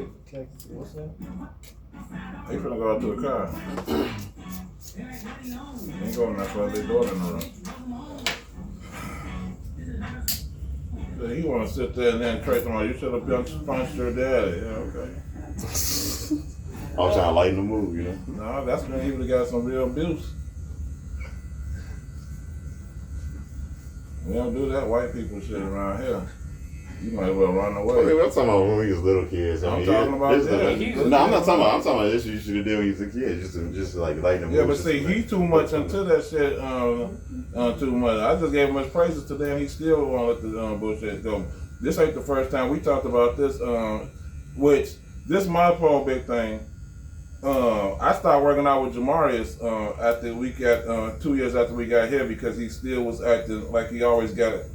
What's that? They finna go out to the car. Ain't going that far. They daughter in the room. So he wanna sit there and then Trey tomorrow. You should have punched your daddy. Yeah, okay. I'm trying to lighten the mood, you know. No, that's when he would've got some real abuse. We don't do that white people shit around here. You might as well run away. I mean, I'm talking about when we was little kids. I'm talking about that. No, I'm not talking about. I'm talking about this you should have done when you was a kid. Just like lighten the mood. Yeah, but see, he too much into that shit. Too much. I just gave him much praises today, and he still won't let the bullshit go. This ain't the first time we talked about this. Which this my whole big thing. I started working out with Jamarius after we got 2 years after we got here because he still was acting like he always got it.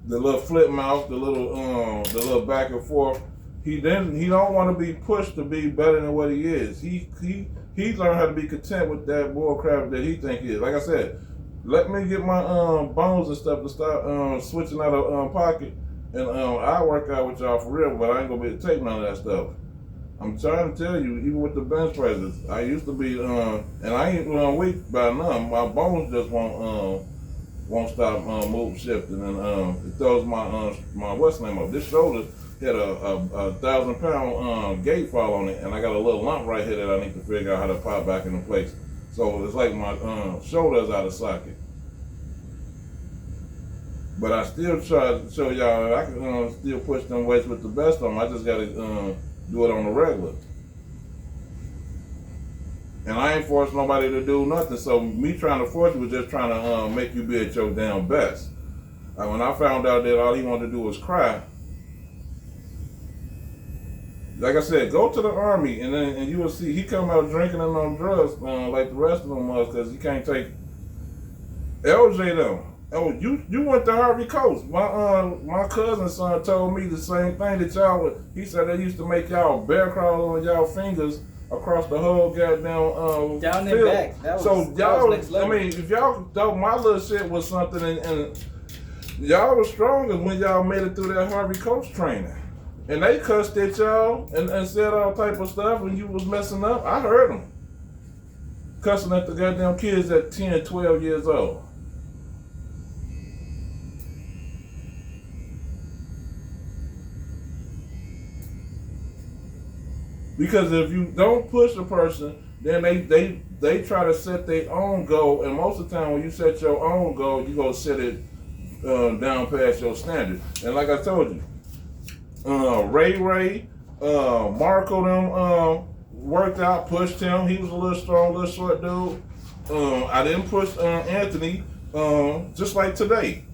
The little flip mouth, the little back and forth. He don't want to be pushed to be better than what he is. He learned how to be content with that bull crap that he think he is. Like I said, let me get my bones and stuff to start switching out of pocket, and I work out with y'all for real. But I ain't gonna be able to take none of that stuff. I'm trying to tell you, even with the bench presses, I used to be, and I ain't weak by none. My bones just won't stop move shifting, and it throws my what's name up. This shoulder had a 1,000-pound gate fall on it, and I got a little lump right here that I need to figure out how to pop back into place. So it's like my shoulder's out of socket. But I still try to show y'all I can still push them weights with the best of them. I just got to do it on the regular. And I ain't forcing nobody to do nothing. So me trying to force you was just trying to make you be at your damn best. When I found out that all he wanted to do was cry, like I said, go to the army and you will see he come out drinking and on drugs like the rest of them was because he can't take LJ though. Oh, you went to Harvey Coast. My cousin's son told me the same thing that y'all would. He said they used to make y'all bear crawl on y'all fingers across the whole goddamn down field. their back. That was, so y'all, that was I mean, if y'all thought my little shit was something, and y'all was stronger when y'all made it through that Harvey Coast training, and they cussed at y'all and said all type of stuff when you was messing up. I heard them cussing at the goddamn kids at 10, 12 years old. Because if you don't push a person, then they try to set their own goal, and most of the time when you set your own goal, you gonna set it down past your standard. And like I told you, Ray, Marco them worked out, pushed him. He was a little strong, little short dude. I didn't push Anthony, just like today.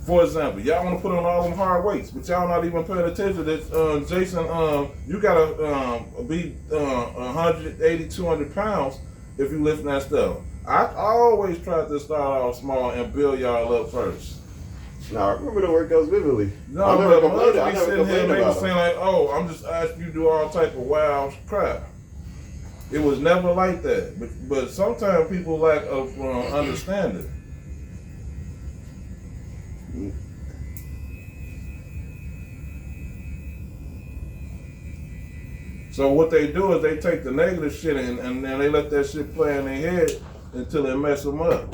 For example, y'all want to put on all them hard weights, but y'all not even paying attention that Jason, you gotta be 180, 200 pounds if you lifting that stuff. I always try to start off small and build y'all up first. No, I remember the workouts vividly. No, I never but complained. I be never sitting here complained maybe about saying it. like, oh, I'm just asking you to do all type of wild crap. It was never like that. But sometimes people lack of understanding. So what they do is they take the negative shit and then they let that shit play in their head until it mess them up.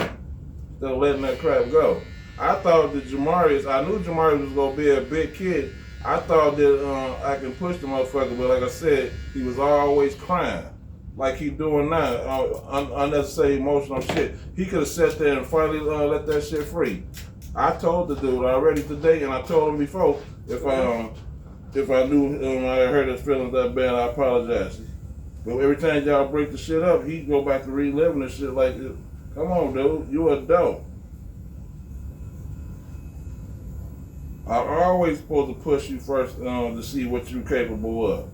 Instead of letting that crap go. I thought that I knew Jamarius was gonna be a big kid. I thought that I can push the motherfucker, but like I said, he was always crying. Like he doing now, unnecessary emotional shit. He could have sat there and finally let that shit free. I told the dude already today, and I told him before, if I knew I heard his feelings that bad, I apologize. But every time y'all break the shit up, he go back to reliving the shit like, come on, dude, you an adult. I'm always supposed to push you first to see what you're capable of.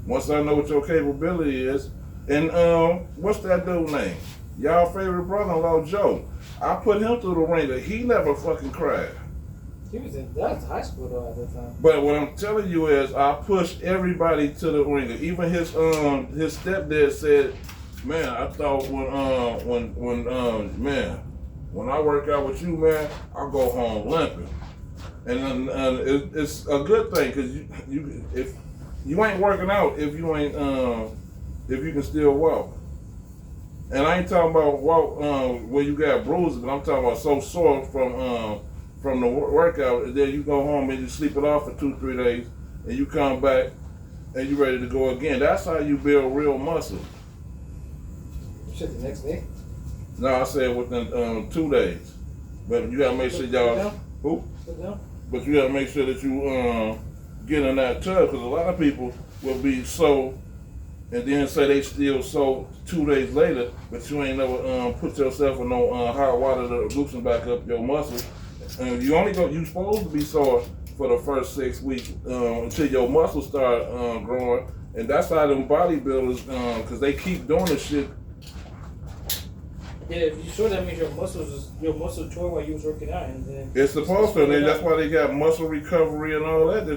Once I know what your capability is, and what's that dude's name? Y'all favorite brother-in-law, Joe. I put him through the ringer. He never fucking cried. He was in that's high school though at that time. But what I'm telling you is, I pushed everybody to the ringer. Even his stepdad said, "Man, I thought when I work out with you, man, I go home limping." And it's a good thing because if you ain't working out if you ain't if you can still walk. And I ain't talking about walk where you got bruises, but I'm talking about so sore from the workout, and then you go home and you sleep it off for 2-3 days, and you come back and you ready to go again. That's how you build real muscle. Shit, the next day? No, I said within 2 days. But you gotta make sure y'all. Who? Put down. But you gotta make sure that you get in that tub, because a lot of people will be sore and then say they still sore 2 days later, but you ain't never put yourself in no hot water to loosen back up your muscles. You supposed to be sore for the first 6 weeks until your muscles start growing, and that's how them bodybuilders, because they keep doing this shit. Yeah, if you sure that means your muscle tore while you was working out, and then It's supposed to, and that's why they got muscle recovery and all that.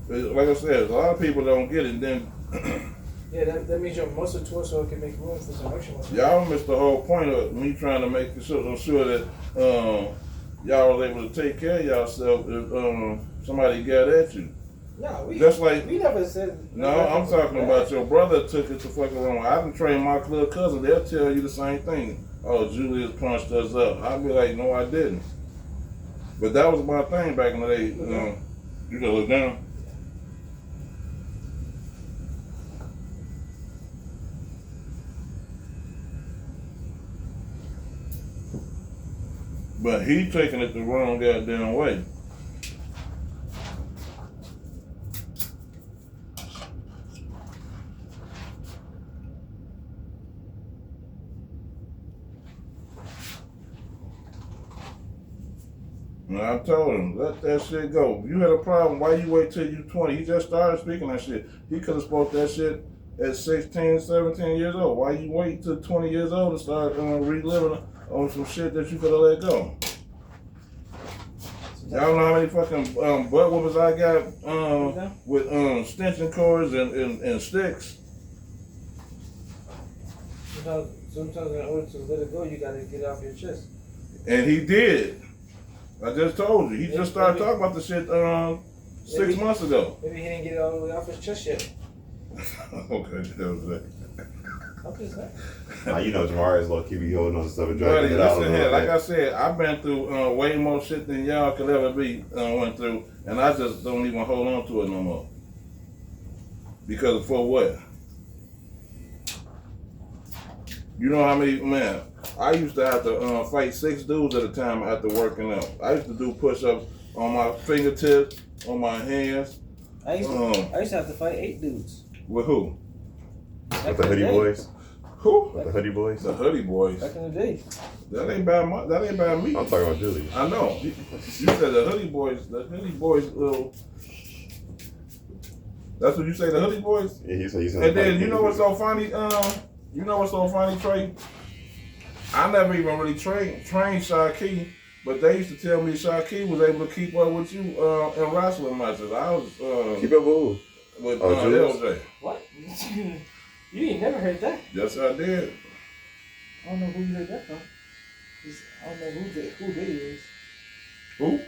Like I said, a lot of people don't get it. Then yeah, that means your muscle tore so it can make room for some extra muscle. y'all missed the whole point of me trying to make sure that y'all was able to take care of yourself if somebody got at you. No, we never said. No, I'm talking about your brother took it to fucking wrong. I done trained my club cousin. They'll tell you the same thing. Oh, Julius punched us up. I'd be like, no, I didn't. But that was my thing back in the day. You can look down. But he taking it the wrong goddamn way. And I told him, let that shit go. You had a problem, why you wait till you 20? He just started speaking that shit. He could have spoke that shit at 16, 17 years old. Why you wait till 20 years old to start reliving on some shit that you could have let go? Y'all know how many fucking butt whoopers I got with extension cords and sticks? Sometimes in order to let it go, you gotta get it off your chest. And he did. I just told you. He just started talking about the shit 6 months ago. Maybe he didn't get it all the way off his chest yet. Okay, that was that. I'm just saying. Now, you know, Jamari's low key be holding on to stuff and Buddy, dragging it out. listen here, like I said, I've been through way more shit than y'all could ever be went through, and I just don't even hold on to it no more. Because for what? You know how many, man, I used to have to fight 6 dudes at a time after working out. I used to do push-ups on my fingertips, on my hands. I used to have to fight 8 dudes. With who? With the hoodie boys? Who? With the hoodie boys? The hoodie boys. Back in the day. That ain't bad me. I'm talking about Julie. I know. You said the hoodie boys. The hoodie boys. That's what you say. The hoodie boys. Yeah, he said. And then you know what's so funny? You know what's so funny, Trey? I never even really trained Shaki, but they used to tell me Shaki was able to keep up with you in wrestling matches. I was keep up with who? With LJ. What? You ain't never heard that? Yes, I did. I don't know who you heard that from. I don't know who they is. Who?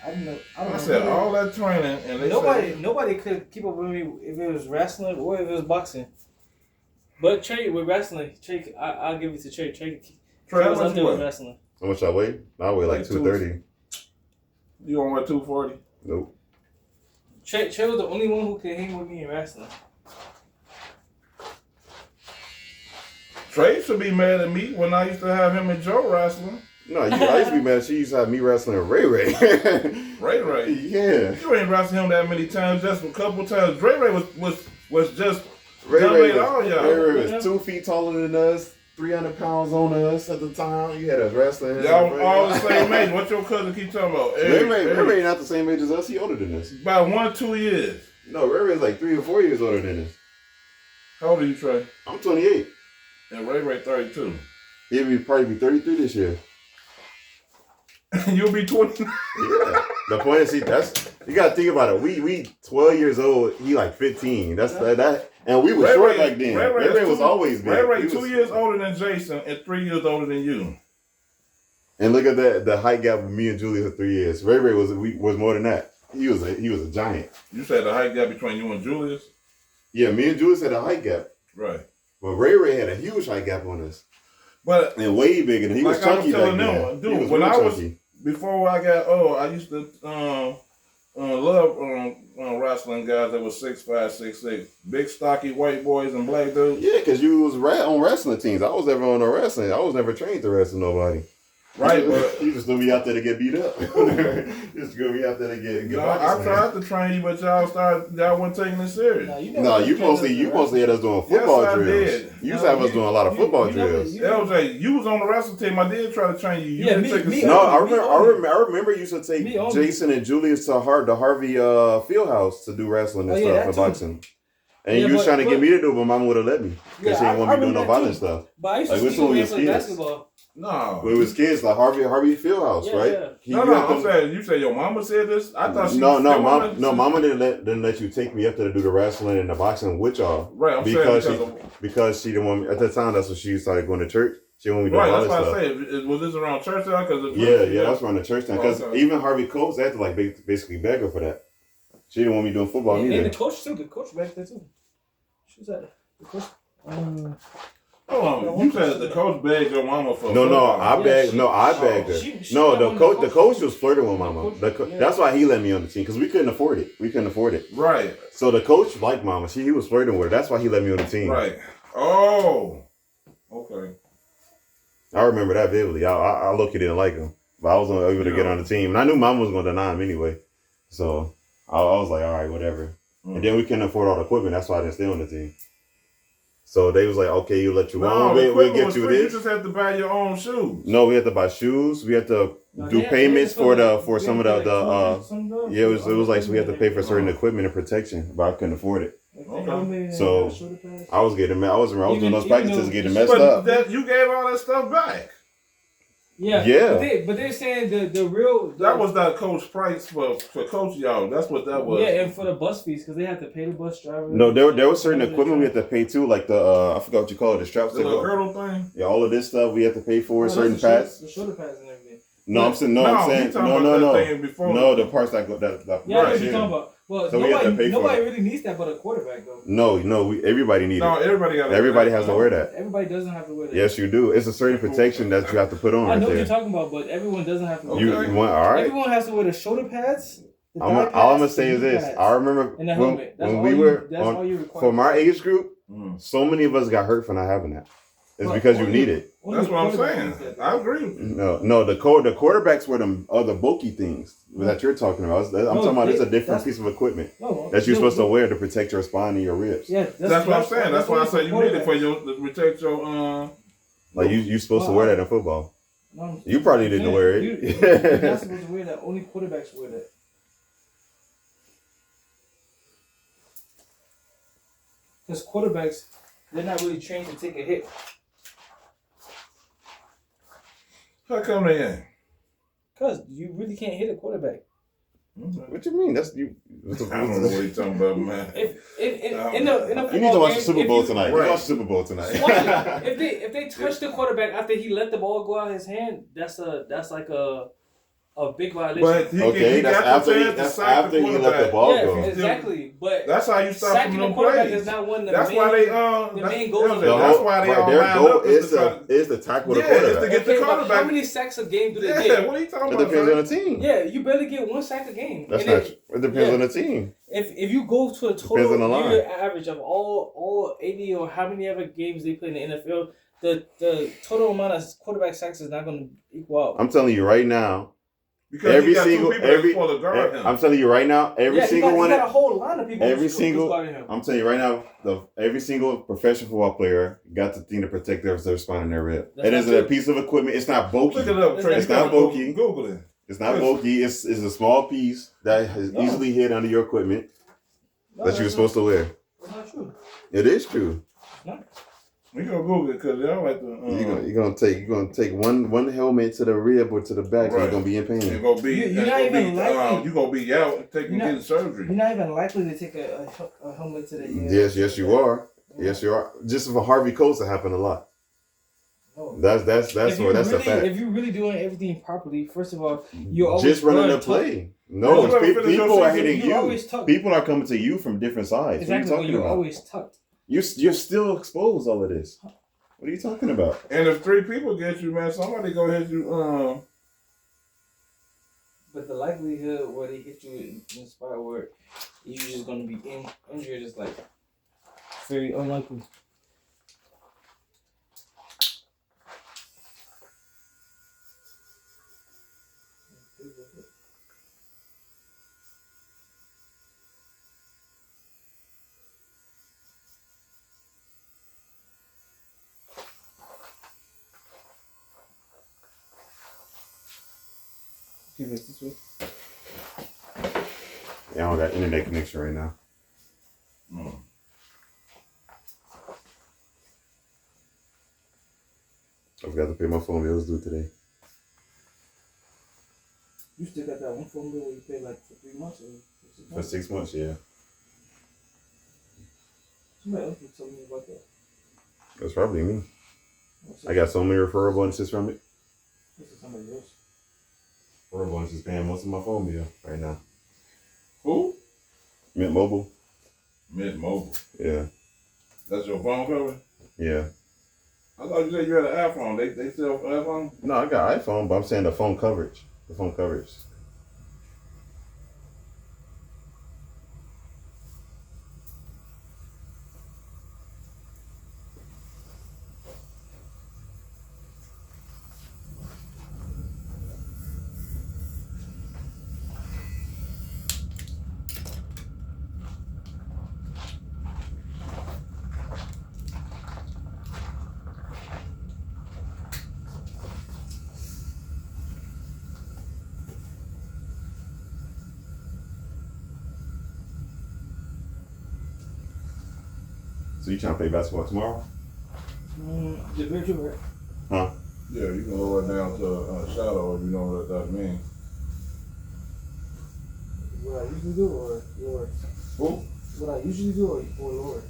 I don't know. I said all that training, and they nobody could keep up with me if it was wrestling or if it was boxing. But Trey with wrestling, I'll give it to Trey. Trey was up there with wrestling. How much I weigh? I weigh like 230. You don't weigh 240? Nope. Trey was the only one who could hang with me in wrestling. Trey should be mad at me when I used to have him and Joe wrestling. No, I used to be mad. She used to have me wrestling Ray Ray. Ray? Yeah. You ain't wrestled him that many times, just a couple times. Ray was just Ray y'all. was 2 feet taller than us, 300 pounds on us at the time. You had us wrestling. Y'all all the same age. What your cousin keep talking about? Ray not the same age as us. He older than us. By 1 or 2 years. No, Ray is like 3 or 4 years older than us. How old are you, Trey? I'm 28. And Ray 32. He'll probably be 33 this year. You'll be 20. Yeah. The point is, you gotta think about it. We 12 years old. He like 15. That's that. And we were short back then. Ray was always big. Ray 2 years older than Jason and 3 years older than you. And look at that, the height gap with me and Julius for 3 years. Ray Ray was more than that. He was a giant. You said the height gap between you and Julius? Yeah, me and Julius had a height gap. Right. But Ray Ray had a huge height gap on us. But and way bigger than he was chunky back then. Dude, when I was before I got old, I used to love wrestling guys that was 6'5", 6'6", big stocky white boys and black dudes. Yeah, because you was on wrestling teams. I was never on a wrestling. I was never trained to wrestle nobody. Right, but you just threw me out there to get beat up. Just threw me out there to get. I tried to train you, but y'all weren't taking it serious. No, you mostly had us doing football drills. You used to have us doing a lot of football drills. LJ, you was on the wrestling team. I did try to train you. I remember you used to take Jason and Julius to the Harvey Fieldhouse to do wrestling and stuff and boxing. And you was trying to get me to do it, but Mama would have let me because she didn't want me doing no violent stuff. But I used to play basketball. No, when it was kids, like Harvey Fieldhouse, right? Yeah. I'm saying you said your mama said this. I thought she Mama didn't let you take me up there to do the wrestling and the boxing with y'all, right? Because she didn't want me at the time. That's when she started going to church. She didn't want me doing all that stuff. Right, that's why I say, was this around church time? Yeah, that's around the church time. Because even Harvey Coates, they had to like basically beg her for that. She didn't want me doing football either. And the coach too. The coach back there too. She was at the coach. Hold on, you said the coach begged your mama for I begged her. The coach was flirting with Mama. That's why he let me on the team, because we couldn't afford it. Right. So the coach liked Mama. He was flirting with her. That's why he let me on the team. Right. Oh. Okay. I remember that vividly. I low-key didn't like him, but I was able to get on the team. And I knew Mama was going to deny him anyway. So I was like, all right, whatever. And then we couldn't afford all the equipment. That's why I didn't stay on the team. So they was like, okay, you let you on. We'll get you this. You just have to buy your own shoes. No, we had to buy shoes. We had to do payments for some of the it was like, so we had to pay for certain equipment and protection, but I couldn't afford it. Okay. So I was doing those practices getting messed up. You gave all that stuff back. Yeah. But they're saying the real... that was that coach price for coach y'all. That's what that was. Yeah, and for the bus fees, because they had to pay the bus driver. No, there was certain equipment we had to pay too, like the, I forgot what you call it, the straps. The little girdle thing? Yeah, all of this stuff we had to pay for, certain pads. The shoulder pads and everything. No, I'm saying, no. No, the parts that go, that yeah, right. You're talking about. Well, so nobody really needs that but a quarterback, though. No, everybody needs it. No, everybody has to wear that. Everybody doesn't have to wear that. Yes, you do. It's a certain protection that you have to put on. I know what you're talking about, but everyone doesn't have to wear it. All right. Everyone has to wear the shoulder pads. All I'm going to say is this. I remember when we were from our age group, so many of us got hurt for not having that. It's because you need it. That's what I'm saying. I agree. No, the quarterbacks were the other bulky things that you're talking about. I'm talking about it's a different piece of equipment that you're supposed to wear to protect your spine and your ribs. Yeah, that's what I'm saying. That's why I say you need it to protect your like you're supposed to wear that in football. No, you probably didn't wear it. You're not supposed to wear that. Only quarterbacks wear that. Because quarterbacks, they're not really trained to take a hit. How come they ain't? Because you really can't hit a quarterback. What you mean? That's you. I don't know what you're talking about, man. You need to watch the Super Bowl tonight. You watch the Super Bowl tonight. If they touch the quarterback after he let the ball go out of his hand, that's like a big violation. But that's after he let the ball go. Exactly. But that's how you stop from them plays. Is not one of that's the why the main goals. That's why they all their goal is to tackle the quarterback. Is to get the quarterback. How many sacks a game do they get? Yeah, what are you talking about? It depends on the team. Yeah, you barely get 1 sack a game. That's not true. It depends on the team. If you go to a total year average of all 80 or how many ever games they play in the NFL, the total amount of quarterback sacks is not going to equal out. I'm telling you right now. Because I'm telling you right now, single one. He got a whole line of people. I'm telling you right now, every single professional football player got the thing to protect their spine and their rib. It is a piece of equipment. It's not bulky. Look it up, Trey. It's not bulky. Google it. It's not bulky. It's a small piece that is easily hid under your equipment that you're supposed to wear. It's not true. It is true. We gonna Google it because y'all like to. You're gonna take one helmet to the rib or to the back, and you're gonna be in pain. You're gonna be. You're gonna be out getting surgery. You're not even likely to take a helmet to the. Yes, you are. Yes, you are. Just for Harvey Coates, it happened a lot. That's a fact. If you're really doing everything properly, first of all, you always just running the play. No, people are hitting you. People are coming to you from different sides. Exactly, what are you talking you're about? always tucked. You're still exposed all of this. What are you talking about? And if 3 people get you, man, somebody go hit you. But the likelihood where they hit you in a spot where you're just gonna be injured is like very unlikely. Keep it this way. Yeah, I don't got internet connection right now. I forgot to pay my phone bills due today. You still got that one phone bill where you pay like for 3 months or 6 months? For 6 months, yeah. Somebody else was telling me about that. That's probably me. I got so many referral bonuses from it. This is somebody else. Referral bonuses paying most of my phone bill right now. Who? Mint Mobile. Mint Mobile. Yeah. That's your phone cover? Yeah. I thought you said you had an iPhone. They sell iPhone? No, I got iPhone, but I'm saying the phone coverage. The phone coverage. So you trying to play basketball tomorrow? The virtual, right? Huh? Yeah, you can lower it down to shadow if you know what that means. What I usually do or lower? Who? What I usually do or lower?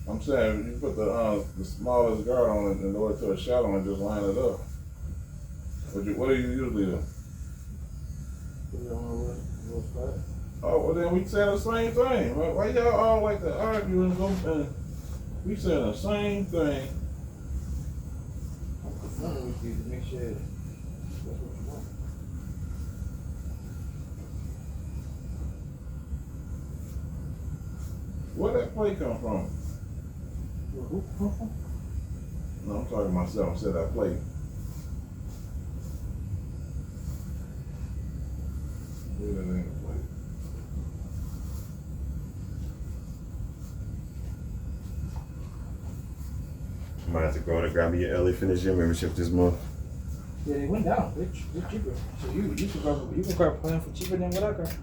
I'm saying you put the smallest guard on it and lower it to a shadow and just line it up. What do you usually do? Put it on a little spot. Oh, well then we said the same thing. Why y'all all like to argue and go and we said the same thing. I'm confirming with you to make sure that's what you want. Where that play come from? Where who come from? No, I'm talking to myself. I said that play. Where that ain't a play. I might have to go and grab me an early finish gym membership this month. Yeah, they went down. They're cheaper. So you can start playing for cheaper than what I got.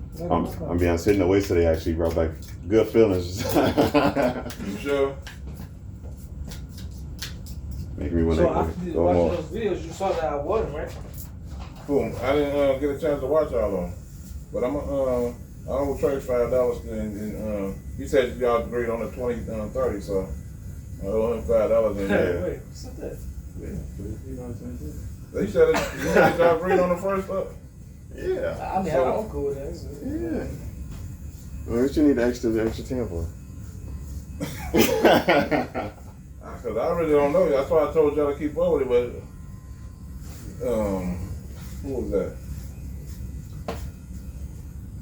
I'm being sitting away today actually brought back good feelings. You sure? Making me want So to after you go watching more. those videos, you saw that I won, right? Boom. I didn't get a chance to watch all of them, but I'm I will trade $5 and he said y'all agreed on the 20-30, so I owe him $5 in there. Wait, what's up that? They said y'all agreed on the first up. Yeah. I mean, I'm cool with that. Yeah. Well, what you need the extra 10 for? Cause I really don't know. That's why I told y'all to keep up with it. But who was that?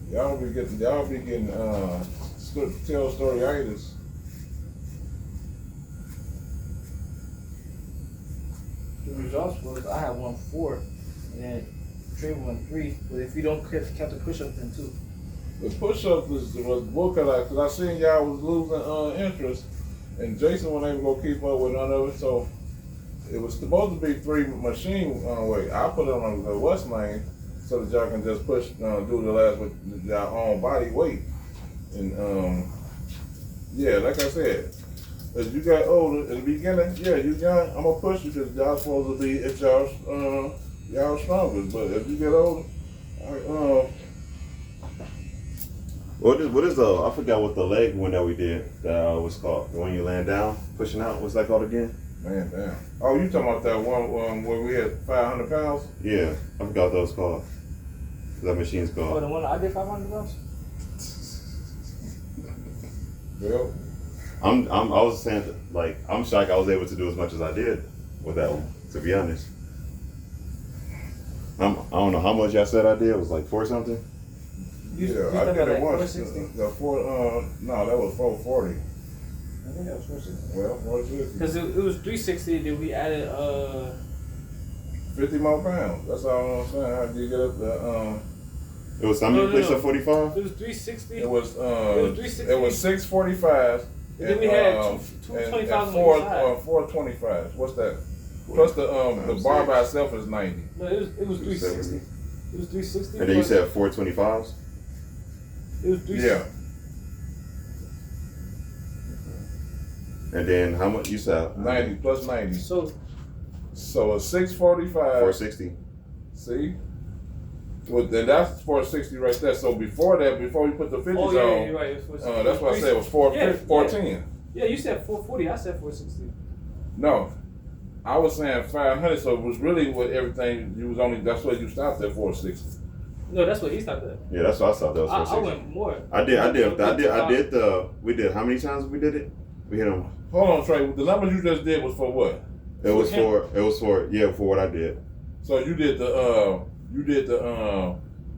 Y'all be getting tell storyitis. The results was I had 1-4, and then Trey won 3. But if you don't count the push-up, then 2. The push-up was book cause I seen y'all was losing interest, and Jason wasn't able to keep up with none of it. So it was supposed to be 3 machine weight. I put it on the West lane so that y'all can just push, do the last with y'all own body weight. And yeah, like I said, as you got older in the beginning, yeah, you young, I'm gonna push you because y'all supposed to be at y'all strongest. But as you get older, What is I forgot what the leg one that we did. What's called the one you land down, pushing out. What's that called again? Man, damn. Oh, you talking about that one where we had 500 pounds? Yeah, I forgot what that was called. That machine's called. Oh, the one I did 500 pounds? Well, I was saying, like, I'm shocked I was able to do as much as I did with that one, to be honest. I don't know how much y'all said I did. It was like 4 something? Yeah, I did it once. 460? No, that was 440. I think that was 460. Well, 460. Because it was 360, then we added 50 more pounds. That's all I'm saying. How did you get up the It was how many plates at 45? It was 360. It was 360. It was 645. And then we had 225 on four, the side. 425. What's that? Plus the bar by itself is 90. No, it was 360. It was 360. And then you said 425s? It was 360. Yeah. And then how much you said? 90 plus 90. So it's 645. 460. See? Well, then that's 460 right there. So before that, before we put the 50s oh, yeah, on, you're right. that's why I said it was 410. Yeah, you said 440. I said 460. No. I was saying 500, so it was really what everything, you was only, that's what you stopped at 460. No, that's what he stopped at. Yeah, that's what I thought. That was 460. I went more. How many times we did it? We hit them. Hold on, Trey. The numbers you just did was for what? It was for what I did. So you did the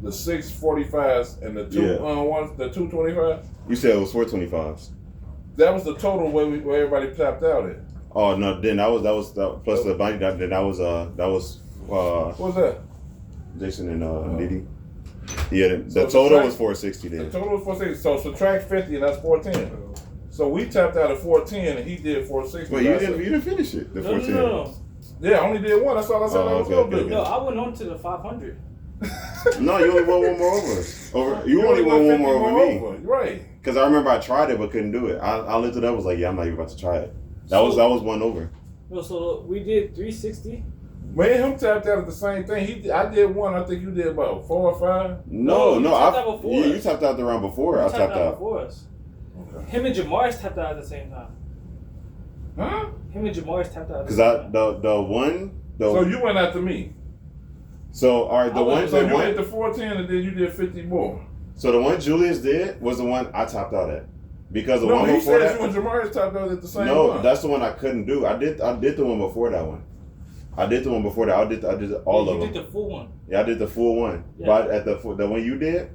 645s and the the 225s? You said it was 425s. That was the total where everybody tapped out at. Oh no, then that was plus the body. Then that was what was that? Jason and Didi. Yeah, the total was 460 then. The total was 460. So subtract 50 and that's 410. So we tapped out at 410 and he did 460. Wait, you didn't finish it. The 410. No. Yeah, I only did one. That's all I said I was going to do. No, I went on to the 500. No, you only won one more over. You only won one more over me. Right. Because I remember I tried it but couldn't do it. I looked it up. Was like, yeah, I'm not even about to try it. That was one over. No, so we did 360. Me and him tapped out at the same thing. I did one. I think you did about 4 or 5. No, you tapped out before us. You tapped out the round before. I tapped out before us. Okay. Him and Jamar's tapped out at the same time. Huh? Him and Jamar's tapped out. Because the one. So you went after me. So all right, So you hit the 410 and then you did 50 more. So the one Julius did was the one I topped out at. Because the one before said that, you and Jamarius topped out at the same one. No, that's the one I couldn't do. I did the one before that one. I did the one before that. I did all of them. You did the full one. Yeah, I did the full one. Yeah. But at the one you did,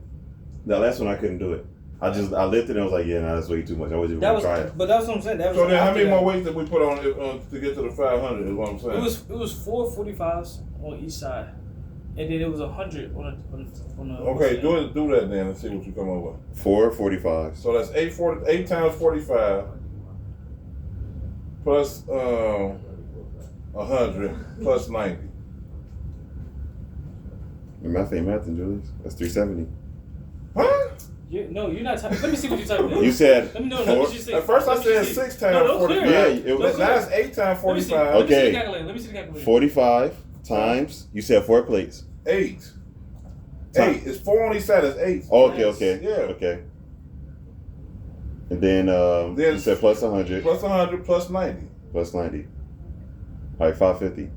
the last one I couldn't do it. I lifted and I was like, yeah, nah, that's way too much. I wasn't even gonna try it. But that's what I'm saying. So then, how many more weights did we put on to get to the 500? Is what I'm saying. It was 445s on each side, and then it was 100 on the. Okay, do that then and see what you come up with. 445. So that's 8 times 45 plus 100 plus 90. Your math ain't mathing, Julius. That's 370. Huh? No, you're not typing. Let me see what you're typing. You said. Let me know. Let me see. At first I said 6 times 45. Yeah, it was. Now it's 8 times 45. Okay. Let me see the calculator. 45 times. You said 4 plates. 8. 8. It's 4 on each side. It's 8. Okay. Yeah. Okay. And then you said plus 100. Plus 100 plus 90. Plus 90. All right, 550.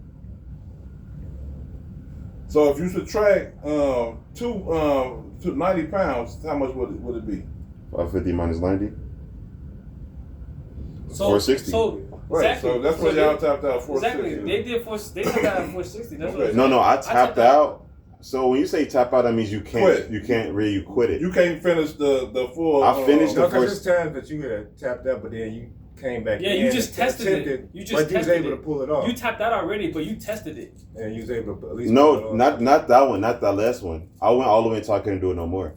So if you subtract 90 pounds, how much would it be? 550 minus 90. So, 460. Right. Exactly. So that's what y'all tapped out 460. Exactly. They tapped out at 460. That's what No, I tapped out. So when you say tap out, that means you can't quit. You can't really quit it. You can't finish the full. I finished the first time that you had tapped out, but then you came back. Yeah, you just tested it. You was able to pull it off. You tapped out already, but you tested it. And you was able to at least. No, not that one, not that last one. I went all the way until I couldn't do it no more.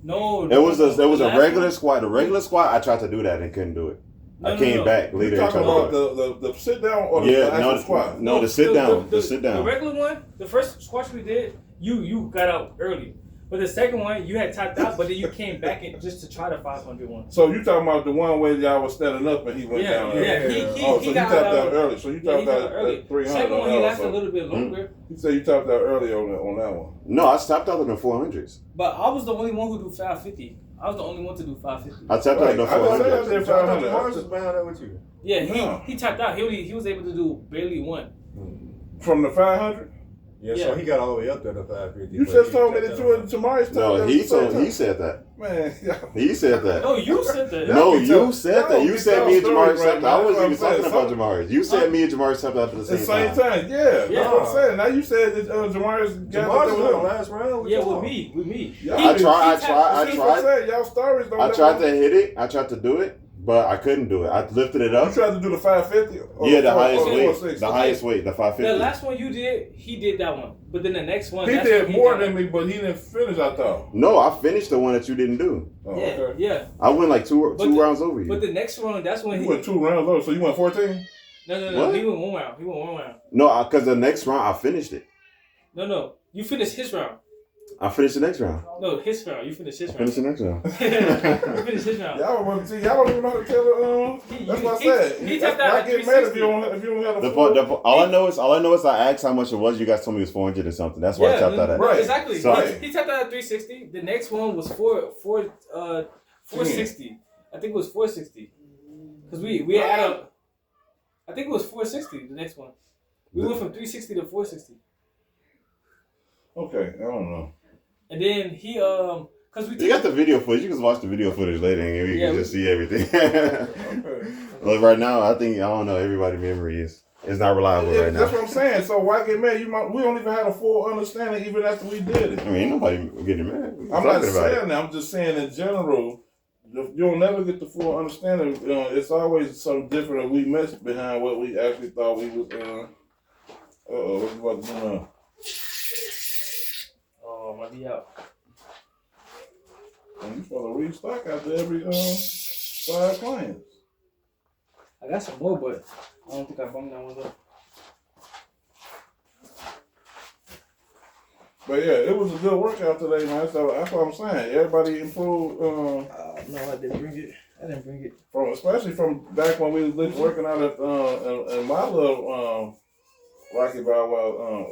No, there was a regular squat. The regular squat, I tried to do that and couldn't do it. I came back later. You talking about the sit down or the actual squat? No, the sit down. The sit down. The regular one, the first squat we did, you got out early. But the second one, you had tapped out, but then you came back in just to try the 500 one. So you talking about the one where y'all was standing up and he went down early? Yeah, so you tapped out early. So you tapped out early. 300. Second one, he lasted a little bit longer. You said you tapped out early on that one. No, I tapped out in the 400s. But I was the only one who do 550. I was the only one to do 550. I tapped out the I did 400. 500. Mars was bound out with you. Yeah, he tapped out. He was able to do barely one. From the 500? Yeah, Yeah. so he got all the way up there to 550. You just told me that you and Tamari's No, he said that. Man, He said that. No, you said that. No, Y'all you said that. You said me and Jamari tapped out. I wasn't even talking about Jamari. You said me and Jamari tapped out at the same time. Yeah, that's what I'm saying. Now you said that Jamari's got Mars was the on last round. Yeah, with me. I tried. Y'all stories don't I tried to hit it. I tried to do it, but I couldn't do it. I lifted it You up. tried to do the 550? Yeah, the highest weight. 460? The highest weight, the 550. The last one you did, he did that one. But then the next one, He that's did when more did than me, but he didn't finish, I thought. No, I finished the one that you didn't do. Oh, Yeah, okay. yeah. I went like two rounds over you. But the next one, that's when You he went 2 rounds over, so you went 14? No. What? He went one round. No, because the next round I finished it. No. You finished his round. I finished the next round. No, his round. You finished his I round. finished the next round. You finished his round. Y'all don't even know how to tell it. That's what I said. He That's tapped out why I at get mad if 360. you don't have the All I know is I asked how much it was. You guys told me it was 400 or something. That's why I tapped out at. Right. Exactly. So- He tapped out at 360. The next one was 460. I think it was 460. Because we had a. I think it was 460. The next one. We went from 360 to 460. Okay, I don't know. And then he because we You got the video footage. You can watch the video footage later and you can just see everything. Okay. Like right now, I don't know. Everybody's memory is not reliable right now. That's what I'm saying. So why get mad? We don't even have a full understanding even after we did it. I mean, ain't nobody getting mad. I'm not saying that. I'm just saying in general, you'll never get the full understanding. It's always something different that we missed behind what we actually thought we was. What's about to do now? Oh, might be out. And you supposed to restock after every 5 clients. I got some more, but I don't think I bumped that one up. But yeah, it was a good workout today, man. So that's what I'm saying. Everybody improved. No, I didn't bring it. Especially from back when we was working out at in my little Rocky Bow.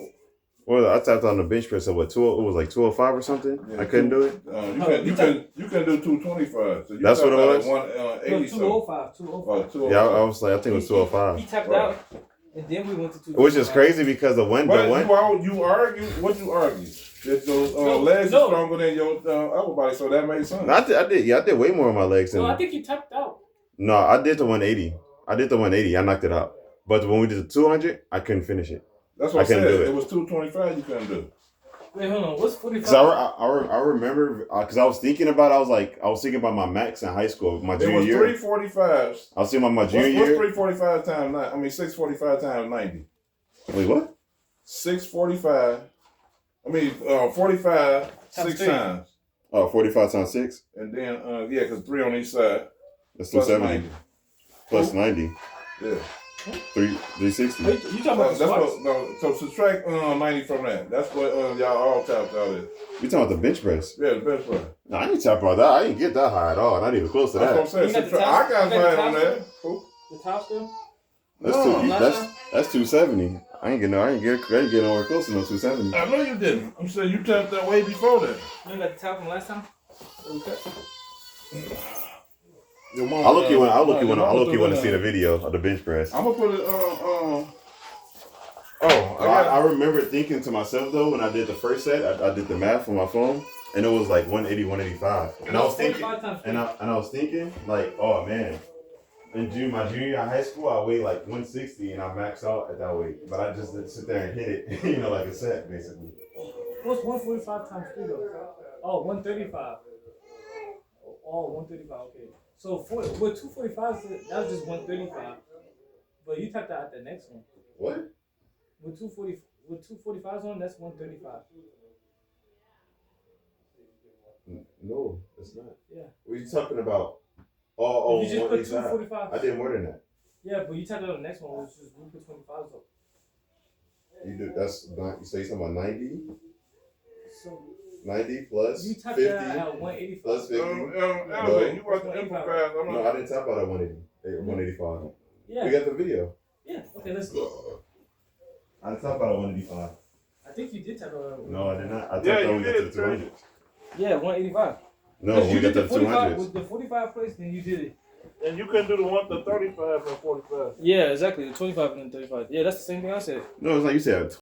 Well, I tapped on the bench press at what, 2? It was like 205 or something. Yeah, I couldn't do it. You can do 225. So you That's what it was? 180. 205. 205. Yeah, I was like, I think it was 205. He tapped out, and then we went to 205. Which is crazy because the one. You argue? What you argue? That your legs are stronger than your upper body, so that makes sense. I did way more on my legs. No, I think you tapped out. No, I did the 180. I knocked it out. But when we did the 200, I couldn't finish it. That's what I said. do It was 225. You couldn't do. Wait, hold on. What's 45? Cause I remember because I was thinking about my max in high school, my junior year. It was 345s. I was thinking about my junior year. What's 345 times 9? I mean 645 times 90. Wait, what? 645. 45 6 times. Oh, 45 times 6. And then because 3 on each side. That's Plus 270. Plus 90. Yeah. 360. You talking about the squats? So subtract 90 from that. That's what y'all all tapped out at. You talking about the bench press? Yeah, the best part. No, I didn't tap about that. I didn't get that high at all. Not even close to That's that. what I'm saying. You got the I got top- you got mine the on top that. Who? The top still? That's 270. I ain't get nowhere close to no 270. I know you didn't. I'm saying you tapped that way before that. You got the top from last time? Okay. I'll look you when I see the video of the bench press. I'm gonna put it I remember thinking to myself though when I did the first set, I did the math on my phone, and it was like 180, 185, and I was thinking, like, oh man, in my junior year of high school, I weighed like 160, and I maxed out at that weight, but I just didn't sit there and hit it, like a set basically. What's 145 times 3 though? Oh, 135. Oh, 135. Okay. So with 245s, that was just 135. But you tapped out at the next one. What? With 245s on, that's 135. No, it's not. Yeah. What are you talking about? Oh, you just put 245s. I did more than that. Yeah, but you tapped out on the next one, which is we put 25s up. You do. That's not. You say something about 90. So 90 plus you tapped 50 out at 185. plus 50. you want the emphasize. No, I didn't tap out at 180. 185. Yeah. We got the video. Yeah. Okay, let's go. I didn't tap out at 185. I think you did tap out. No, I did not. I tapped out when we got to the 200. Yeah, 185. No, Because we you got did the the 45 200s. with the 45 place, then you did it. And you couldn't do the 35 and 45. Yeah, exactly. The 25 and the 35. Yeah, that's the same thing I said. No, it's like you said